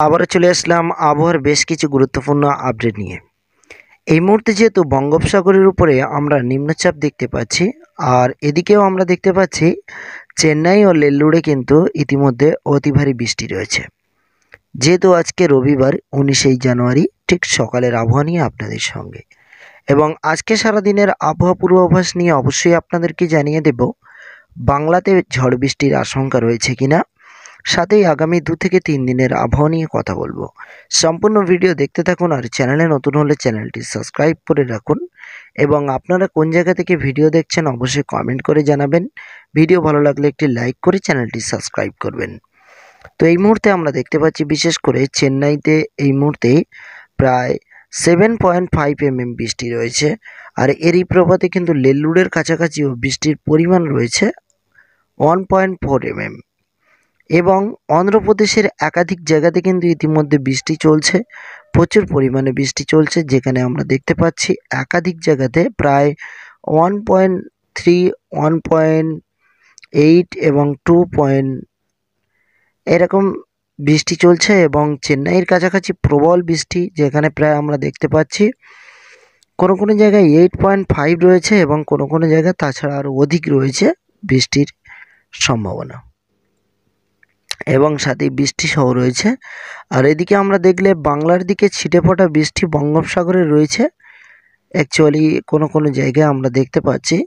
আবারও চলে আসলাম আবহাওয়ার বেশ কিছু গুরুত্বপূর্ণ আপডেট নিয়ে। এই মুহূর্তে যেহেতু বঙ্গোপসাগরের উপরে আমরা নিম্নচাপ দেখতে পাচ্ছি, আর এদিকেও আমরা দেখতে পাচ্ছি চেন্নাই ও নেল্লুরে কিন্তু ইতিমধ্যে অতি ভারী বৃষ্টি রয়েছে। যেহেতু আজকে রবিবার 19শে জানুয়ারি, ঠিক সকালের আবহাওয়া নিয়ে আপনাদের সঙ্গে এবং আজকে সারাদিনের আবহাওয়া পূর্বাভাস নিয়ে অবশ্যই আপনাদেরকে জানিয়ে দেব বাংলাতে ঝড় বৃষ্টির আশঙ্কা রয়েছে কিনা, সাথেই আগামী 2 থেকে 3 দিনের আবহাওয়া নিয়ে কথা বলবো। সম্পূর্ণ ভিডিও দেখতে থাকুন, আর চ্যানেলে নতুন হলে চ্যানেলটি সাবস্ক্রাইব করে রাখুন এবং আপনারা কোন জায়গা থেকে ভিডিও দেখছেন অবশ্যই কমেন্ট করে জানাবেন। ভিডিও ভালো লাগলে একটি লাইক করে চ্যানেলটি সাবস্ক্রাইব করবেন। তো এই মুহূর্তে আমরা দেখতে পাচ্ছি বিশেষ করে চেন্নাইতে এই মুহূর্তে প্রায় 7.5 mm বৃষ্টি রয়েছে, আর এরই প্রভাতে কিন্তু নেল্লুরের কাছাকাছিও বৃষ্টির পরিমাণ রয়েছে 1.4 mm। এবং অন্ধ্রপ্রদেশের একাধিক জায়গাতে কিন্তু ইতিমধ্যে বৃষ্টি চলছে, প্রচুর পরিমাণে বৃষ্টি চলছে, যেখানে আমরা দেখতে পাচ্ছি একাধিক জায়গাতে প্রায় 1.3, 1.8 এবং 2 এরকম বৃষ্টি চলছে। এবং চেন্নাইয়ের কাছাকাছি প্রবল বৃষ্টি, যেখানে প্রায় আমরা দেখতে পাচ্ছি কোনো কোনো জায়গায় 8.5 রয়েছে এবং কোনো কোনো জায়গায় তাছাড়া আরও অধিক রয়েছে বৃষ্টির সম্ভাবনা, এবং সাথে বৃষ্টি সহ রয়েছে। আর এদিকে আমরা দেখলে বাংলার দিকে ছিটে ফোটা বৃষ্টি বঙ্গোপসাগরে রয়েছে অ্যাকচুয়ালি কোনো কোনো জায়গায় আমরা দেখতে পাচ্ছি,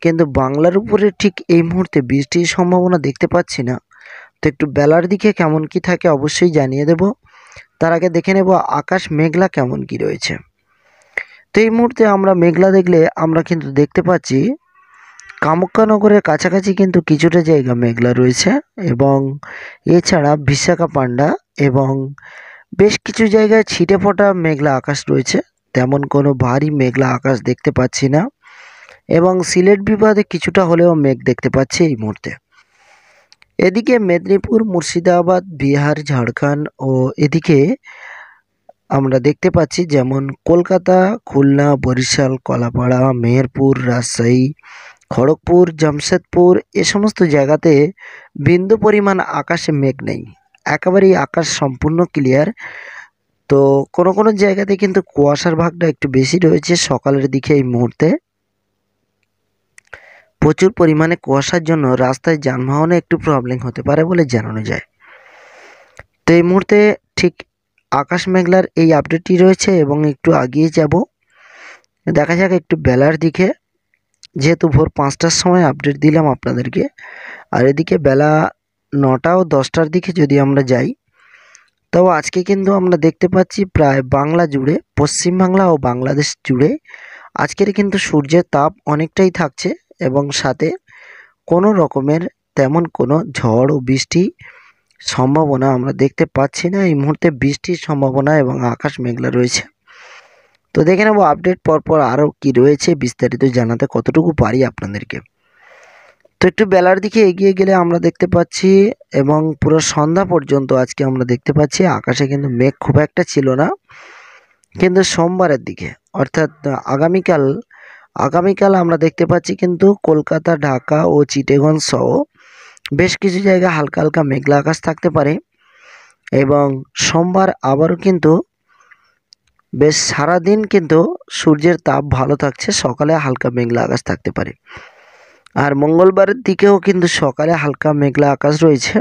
কিন্তু বাংলার উপরে ঠিক এই মুহূর্তে বৃষ্টির সম্ভাবনা দেখতে পাচ্ছি না। তো একটু বেলার দিকে কেমন কি থাকে অবশ্যই জানিয়ে দেব। তার আগে দেখে নেব আকাশ মেঘলা কেমন কি রয়েছে। তো এই মুহূর্তে আমরা মেঘলা দেখলে আমরা কিন্তু দেখতে পাচ্ছি কামাখ্যানগরের কাছাকাছি কিন্তু কিছুটা জায়গা মেঘলা রয়েছে, এবং এছাড়া বিশাখাপান্ডা এবং বেশ কিছু জায়গায় ছিটে ফোটা মেঘলা আকাশ রয়েছে, তেমন কোনো ভারী মেঘলা আকাশ দেখতে পাচ্ছি না। এবং সিলেট বিভাগে কিছুটা হলেও মেঘ দেখতে পাচ্ছি এই মুহূর্তে। এদিকে মেদিনীপুর, মুর্শিদাবাদ, বিহার, ঝাড়খণ্ড ও এদিকে আমরা দেখতে পাচ্ছি যেমন কলকাতা, খুলনা, বরিশাল, কলাপাড়া, মেহেরপুর, রাজশাহী, খড়গপুর, জামশেদপুর এ সমস্ত জায়গাতে বিন্দু পরিমাণ আকাশে মেঘ নেই, একেবারেই আকাশ সম্পূর্ণ ক্লিয়ার। তো কোনো কোনো জায়গাতে কিন্তু কুয়াশার ভাগটা একটু বেশি রয়েছে সকালের দিকে। এই মুহূর্তে প্রচুর পরিমাণে কুয়াশার জন্য রাস্তায় যানবাহনে একটু প্রবলেম হতে পারে বলে জানানো যায়। তো এই মুহূর্তে ঠিক আকাশ মেঘলার এই আপডেটটি রয়েছে, এবং একটু আগিয়ে যাব, দেখা যাক একটু বেলার দিকে, যেহেতু ভোর 5টার সময় আপডেট দিলাম আপনাদেরকে, আর এদিকে বেলা 9টা ও 10টার দিকে যদি আমরা যাই, তাও আজকে কিন্তু আমরা দেখতে পাচ্ছি প্রায় বাংলা জুড়ে, পশ্চিমবাংলা ও বাংলাদেশ জুড়ে আজকের কিন্তু সূর্যের তাপ অনেকটাই থাকছে, এবং সাথে কোনো রকমের তেমন কোনো ঝড় ও বৃষ্টি সম্ভাবনা আমরা দেখতে পাচ্ছি না। এই মুহূর্তে বৃষ্টির সম্ভাবনা এবং আকাশ মেঘলা রয়েছে। তো দেখে নেব আপডেট পরপর আরও কি রয়েছে, বিস্তারিত জানাতে কতটুকু পারি আপনাদেরকে। তো একটু বেলার দিকে এগিয়ে গেলে আমরা দেখতে পাচ্ছি, এবং পুরো সন্ধ্যা পর্যন্ত আজকে আমরা দেখতে পাচ্ছি আকাশে কিন্তু মেঘ খুব একটা ছিল না, কিন্তু সোমবারের দিকে অর্থাৎ আগামীকাল আমরা দেখতে পাচ্ছি কিন্তু কলকাতা, ঢাকা ও চিটাগং সহ বেশ কিছু জায়গায় হালকা হালকা মেঘলা আকাশ থাকতে পারে। এবং সোমবার আবারও কিন্তু বেশ সারাদিন কিন্তু সূর্যের তাপ ভালো থাকছে, সকালে হালকা মেঘলা আকাশ থাকতে পারে। আর মঙ্গলবারের দিকেও কিন্তু সকালে হালকা মেঘলা আকাশ রয়েছে,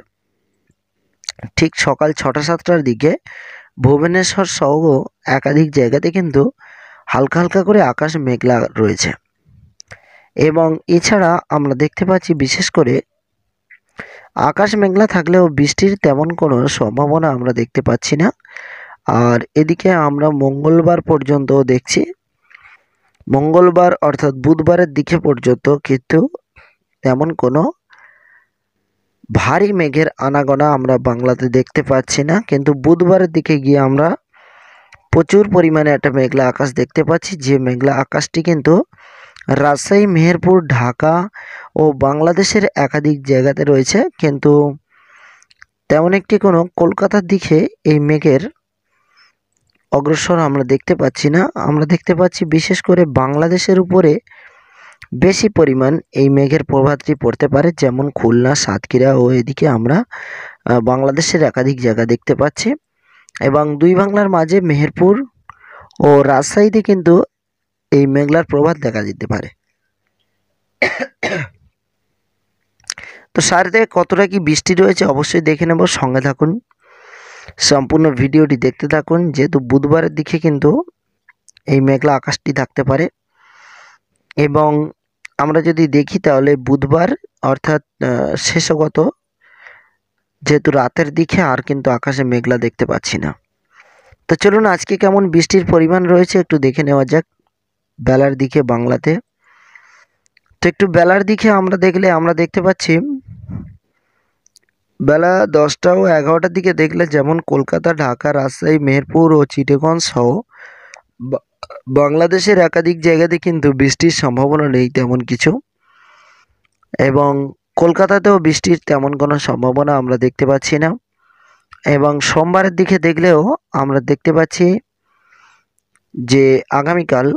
ঠিক সকাল 6টা-7টার দিকে ভুবনেশ্বর সহ একাধিক জায়গাতে কিন্তু হালকা হালকা করে আকাশ মেঘলা রয়েছে। এবং এছাড়া আমরা দেখতে পাচ্ছি বিশেষ করে আকাশ মেঘলা থাকলেও বৃষ্টির তেমন কোনো সম্ভাবনা আমরা দেখতে পাচ্ছি না। আর এদিকে আমরা মঙ্গলবার পর্যন্ত দেখছি, মঙ্গলবার অর্থাৎ বুধবারের দিকে পর্যন্ত কিন্তু তেমন কোনো ভারী মেঘের আনাগোনা আমরা বাংলাতে দেখতে পাচ্ছি না, কিন্তু বুধবারের দিকে গিয়ে আমরা প্রচুর পরিমাণে একটা মেঘলা আকাশ দেখতে পাচ্ছি, যে মেঘলা আকাশটি কিন্তু রাজশাহী, মেহেরপুর, ঢাকা ও বাংলাদেশের একাধিক জায়গাতে রয়েছে, কিন্তু তেমন একটি কোনো কলকাতার দিকে এই মেঘের অগ্রসর আমরা দেখতে পাচ্ছি না। আমরা দেখতে পাচ্ছি বিশেষ করে বাংলাদেশের উপরে বেশি পরিমাণ এই মেঘের প্রভাবটি পড়তে পারে, যেমন খুলনা, সাতক্ষীরা ও এদিকে আমরা বাংলাদেশের একাধিক জায়গা দেখতে পাচ্ছি। এবং দুই বাংলার মাঝে মেহেরপুর ও রাজশাহীতে কিন্তু এই মেঘলার প্রভাব দেখা যেতে পারে। তো সারিতে কতটা কি বৃষ্টি রয়েছে অবশ্যই দেখে নেব, সঙ্গে থাকুন, সম্পূর্ণ ভিডিওটি দেখতে থাকুন। যেহেতু বুধবারের দিকে কিন্তু এই মেঘলা আকাশটি থাকতে পারে, এবং আমরা যদি দেখি তাহলে বুধবার অর্থাৎ শেষগত, যেহেতু রাতের দিকে আর কিন্তু আকাশে মেঘলা দেখতে পাচ্ছি না। তো চলুন আজকে কেমন বৃষ্টির পরিমাণ রয়েছে একটু দেখে নেওয়া যাক বেলার দিকে বাংলাতে। তো একটু বেলার দিকে আমরা দেখতে পাচ্ছি বেলা 10টা ও 11টার দিকে দেখলে যেমন কলকাতা, ঢাকা, রাজশাহী, মেহেরপুর ও চিটাগং সহ বাংলাদেশের একাধিক জায়গাতে কিন্তু বৃষ্টির সম্ভাবনা নেই তেমন কিছু, এবং কলকাতাতেও বৃষ্টির তেমন কোনো সম্ভাবনা আমরা দেখতে পাচ্ছি না। এবং সোমবারের দিকে দেখলেও আমরা দেখতে পাচ্ছি যে আগামীকাল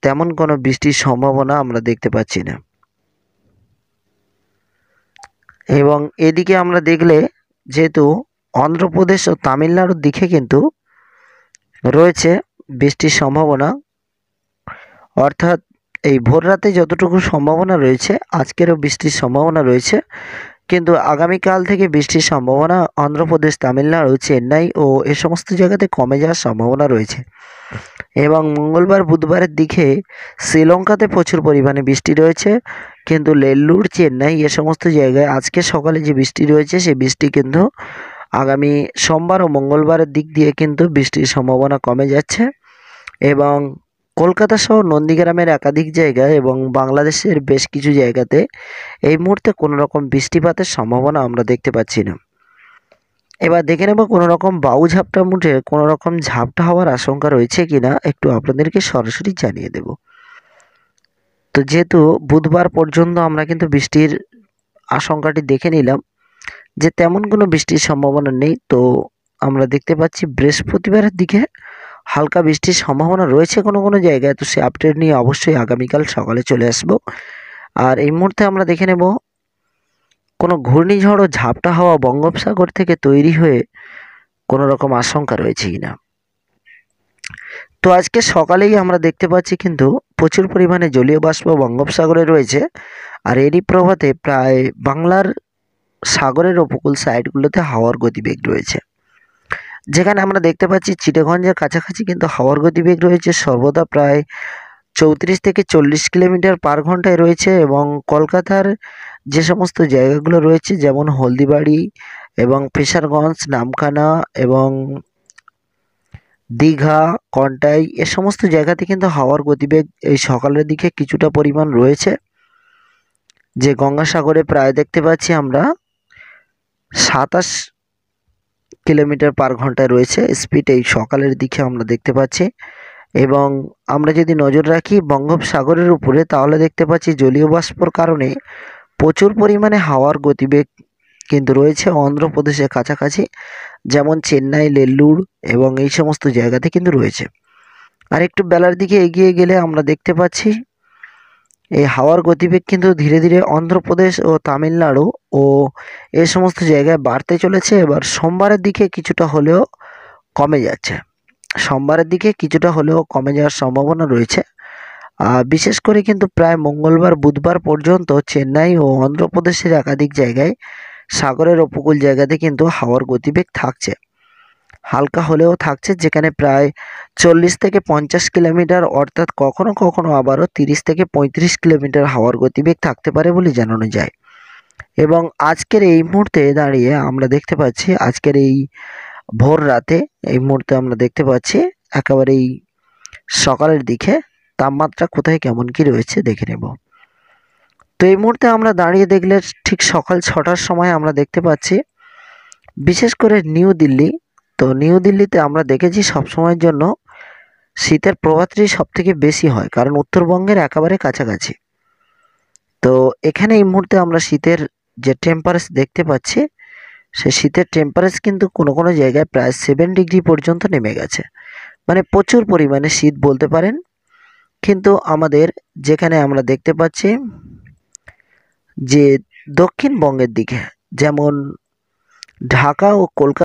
তেমন কোনো বৃষ্টির সম্ভাবনা আমরা দেখতে পাচ্ছি না। এবং এদিকে আমরা দেখলে যেহেতু অন্ধ্রপ্রদেশ ও তামিলনাড়ুর দিকে কিন্তু রয়েছে বৃষ্টির সম্ভাবনা, অর্থাৎ এই ভোর রাতে যতটুকু সম্ভাবনা রয়েছে আজকেরও বৃষ্টির সম্ভাবনা রয়েছে, কিন্তু আগামীকাল থেকে বৃষ্টির সম্ভাবনা অন্ধ্রপ্রদেশ, তামিলনাড়ু, চেন্নাই ও এ সমস্ত জায়গাতে কমে যাওয়ার সম্ভাবনা রয়েছে। এবং মঙ্গলবার, বুধবারের দিকে শ্রীলঙ্কাতে প্রচুর পরিমাণে বৃষ্টি রয়েছে, কিন্তু নেল্লুর, চেন্নাই এ সমস্ত জায়গায় আজকে সকালে যে বৃষ্টি রয়েছে সেই বৃষ্টি কিন্তু আগামী সোমবার ও মঙ্গলবারের দিক দিয়ে কিন্তু বৃষ্টির সম্ভাবনা কমে যাচ্ছে। এবং কলকাতা সহ নন্দীগ্রামের একাধিক জায়গায় এবং বাংলাদেশের বেশ কিছু জায়গাতে এই মুহূর্তে কোনো রকম বৃষ্টিপাতের সম্ভাবনা আমরা দেখতে পাচ্ছি না। এবার দেখে নেব কোনো রকম বায়ু ঝাপটা মুঠে কোনো রকম ঝাপটা হওয়ার আশঙ্কা রয়েছে কিনা একটু আপনাদেরকে সরাসরি জানিয়ে দেব। তো যেহেতু বুধবার পর্যন্ত আমরা কিন্তু বৃষ্টির আশঙ্কাটি দেখে নিলাম যে তেমন কোনো বৃষ্টির সম্ভাবনা নেই, তো আমরা দেখতে পাচ্ছি বৃহস্পতিবারের দিকে হালকা বৃষ্টির সম্ভাবনা রয়েছে কোনো কোনো জায়গায়। তো সে আপডেট নিয়ে অবশ্যই আগামীকাল সকালে চলে আসব। আর এই মুহূর্তে আমরা দেখে নেব কোনো ঘূর্ণিঝড় ও ঝাপটা হাওয়া বঙ্গোপসাগর থেকে তৈরি হয়ে কোনো রকম আশঙ্কা রয়েছে কিনা। তো আজকে সকালেই আমরা দেখতে পাচ্ছি কিন্তু প্রচুর পরিমাণে জলীয় বাষ্প বঙ্গোপসাগরে রয়েছে, আর এরই প্রভাবে প্রায় বাংলার সাগরের উপকূল সাইডগুলোতে হাওয়ার গতিবেগ রয়েছে, যেখানে আমরা দেখতে পাচ্ছি চিটাগঞ্জের কাছাকাছি কিন্তু হাওয়ার গতিবেগ রয়েছে সর্বদা প্রায় 34 থেকে 40 কিলোমিটার পার ঘন্টায় রয়েছে। এবং কলকাতার যে সমস্ত জায়গাগুলো রয়েছে যেমন হলদিবাড়ি এবং ফেশারগঞ্জ, নামখানা এবং দীঘা, কন্টাই এ সমস্ত জায়গাতে কিন্তু হাওয়ার গতিবেগ এই সকালের দিকে কিছুটা পরিমাণ রয়েছে, যে গঙ্গাসাগরে প্রায় দেখতে পাচ্ছি আমরা 27 কিলোমিটার পার ঘন্টায় রয়েছে স্পিড এই সকালের দিকে আমরা দেখতে পাচ্ছি। এবং আমরা যদি নজর রাখি বঙ্গোপসাগরের উপরে তাহলে দেখতে পাচ্ছি জলীয় বাষ্পর কারণে প্রচুর পরিমাণে হাওয়ার গতিবেগ কিন্তু রয়েছে অন্ধ্রপ্রদেশের কাছাকাছি, যেমন চেন্নাই, নেল্লুর এবং এই সমস্ত জায়গাতে কিন্তু রয়েছে। আর একটু বেলার দিকে এগিয়ে গেলে আমরা দেখতে পাচ্ছি এই হাওয়ার গতিবেগ কিন্তু ধীরে ধীরে অন্ধ্রপ্রদেশ ও তামিলনাড়ু ও এই সমস্ত জায়গায় বাড়তে চলেছে। এবার সোমবারের দিকে কিছুটা হলেও কমে যাচ্ছে, সোমবারের দিকে কিছুটা হলেও কমে যাওয়ার সম্ভাবনা রয়েছে। বিশেষ করে কিন্তু প্রায় মঙ্গলবার, বুধবার পর্যন্ত চেন্নাই ও অন্ধ্রপ্রদেশের একাধিক জায়গায় সাগরের উপকূল জায়গাতে কিন্তু হাওয়ার গতিবেগ থাকছে, হালকা হলেও থাকছে, যেখানে প্রায় 40 থেকে 50 কিলোমিটার অর্থাৎ কখনো কখনো আবারও 30 থেকে 35 কিলোমিটার হাওয়ার গতিবেগ থাকতে পারে বলে জানানো যায়। এবং আজকের এই মুহূর্তে দাঁড়িয়ে আমরা দেখতে পাচ্ছি আজকের এই ভোর রাতে এই মুহূর্তে আমরা দেখতে পাচ্ছি একেবারেই সকালের দিকে তাপমাত্রা কোথায় কেমন কি রয়েছে দেখে নেব। তো এই মুহূর্তে আমরা দাঁড়িয়ে দেখলে ঠিক সকাল 6টার সময় আমরা দেখতে পাচ্ছি বিশেষ করে নিউ দিল্লি। তো নিউ দিল্লিতে আমরা দেখেছি সবসময়ের জন্য শীতের প্রভাবটি সব থেকে বেশি হয়, কারণ উত্তরবঙ্গের একেবারে কাছাকাছি। তো এখানে এই মুহূর্তে আমরা শীতের যে টেম্পারেচার দেখতে পাচ্ছি সে শীতের টেম্পারেচার কিন্তু কোনো কোনো জায়গায় প্রায় 7 ডিগ্রি পর্যন্ত নেমে গেছে, মানে প্রচুর পরিমাণে শীত বলতে পারেন। কিন্তু আমাদের যেখানে আমরা দেখতে পাচ্ছি যে দক্ষিণবঙ্গের দিকে যেমন ঢাকা ও কলকাতা